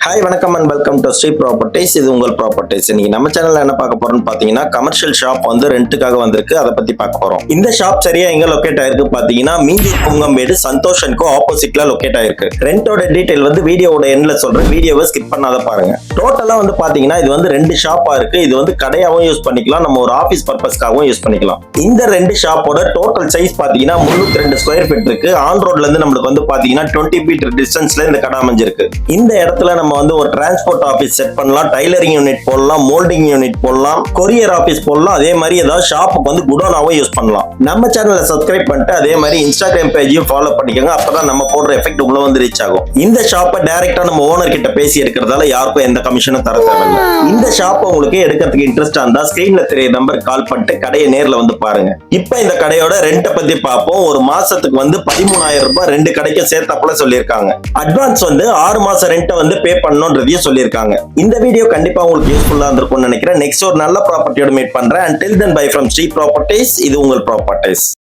Hi வணக்கம் and welcome to Sri properties. இது உங்கள் ப்ராப்பர்ட்டிஸ். இன்னைக்கு நம்ம சேனல்ல என்ன பார்க்க போறோம்னு பாத்தீங்கன்னா கமர்ஷியல் ஷாப் வந்து ரெண்டுக்காக வந்திருக்கு. அதை பத்தி பார்க்க போறோம். இந்த ஷாப் சரியா எங்க லொகேட் ஆயிருக்கு பாத்தீங்கன்னா மீஞ்சூர் புங்கம்பேடு சந்தோஷனுக்கு ஆப்போசிட்ல லொகேட் ஆயிருக்கு. ரெண்டோட டீடைல் வந்து வீடியோவோட எண்ட்ல சொல்றேன். வீடியோவை ஸ்கிப் பண்ணாத பாருங்க. டோட்டலா வந்து பாத்தீங்கன்னா இது வந்து ரெண்டு ஷாப்பா இருக்கு. இது வந்து கடையாவும் யூஸ் பண்ணிக்கலாம், நம்ம ஒரு ஆபீஸ் பர்பஸ்க்காகவும் யூஸ் பண்ணிக்கலாம். இந்த ரெண்டு ஷாப்போட டோட்டல் சைஸ் பாத்தீங்கன்னா 302 ஸ்கொயர் ஃபீட் இருக்கு. ஆன் ரோட்ல இருந்து நம்மளுக்கு வந்து பாத்தீங்கன்னா 20 ஃபீட் டிஸ்டன்ஸ்ல இந்த கடை அமைஞ்சிருக்கு. இந்த இடத்துல நம்ம வந்து ஒரு டிரான்ஸ்போர்ட் ஆபீஸ் செட் பண்ணலாம், டைலரிங் யூனிட் போடலாம், மோல்டிங் யூனிட் போடலாம், கொரியர் ஆபீஸ் போடலாம். அதே மாதிரி ஏதாவது ஷாப்புக்கு வந்து குடோனாவும் யூஸ் பண்ணலாம். நம்ம சேனலை சப்ஸ்கிரைப் பண்ணிட்டு அதே மாதிரி இன்ஸ்டாகிராம் பேஜையும் ஃபாலோ பண்ணிக்கோங்க. அப்பதான் நம்ம போடுற எஃபெக்ட் உள்ள வந்து ரீச் ஆகும். இந்த ஷாப்பை டைரக்டா நம்ம ஓனர் கிட்ட பேசி எடுக்கிறதால யாருக்கும் எந்த கமிஷனும் தர தேவையில்லை. இந்த ஷாப்பை உங்களுக்கு எடுக்கிறதுக்கு இன்ட்ரெஸ்டா இருந்தா ஸ்கிரீன்ல தெரிய நம்பர் கால் பண்ணிட்டு கடையை நேர்ல வந்து பாருங்க. இப்ப இந்த கடையோட ரெண்ட பத்தி பார்ப்போம். ஒரு மாசத்துக்கு வந்து 13,000 ரூபாய் ரெண்டு கடைக்கும் சேர்த்தாப்புல சொல்லியிருக்காங்க. அட்வான்ஸ் வந்து 6 மாசம் ரெண்ட்டை வந்து பே பண்ணணும் சொல்லிருக்காங்க. இந்த வீடியோ கண்டிப்பா உங்களுக்கு யூஸ்ஃபுல்லா இருந்திருக்கும்னு நினைக்கிறேன். நெக்ஸ்ட் ஒரு நல்ல ப்ராப்பர்ட்டியோட மீட் பண்றேன். Until then, bye from Sri Properties. இது உங்கள் ப்ராப்பர்ட்டிஸ்.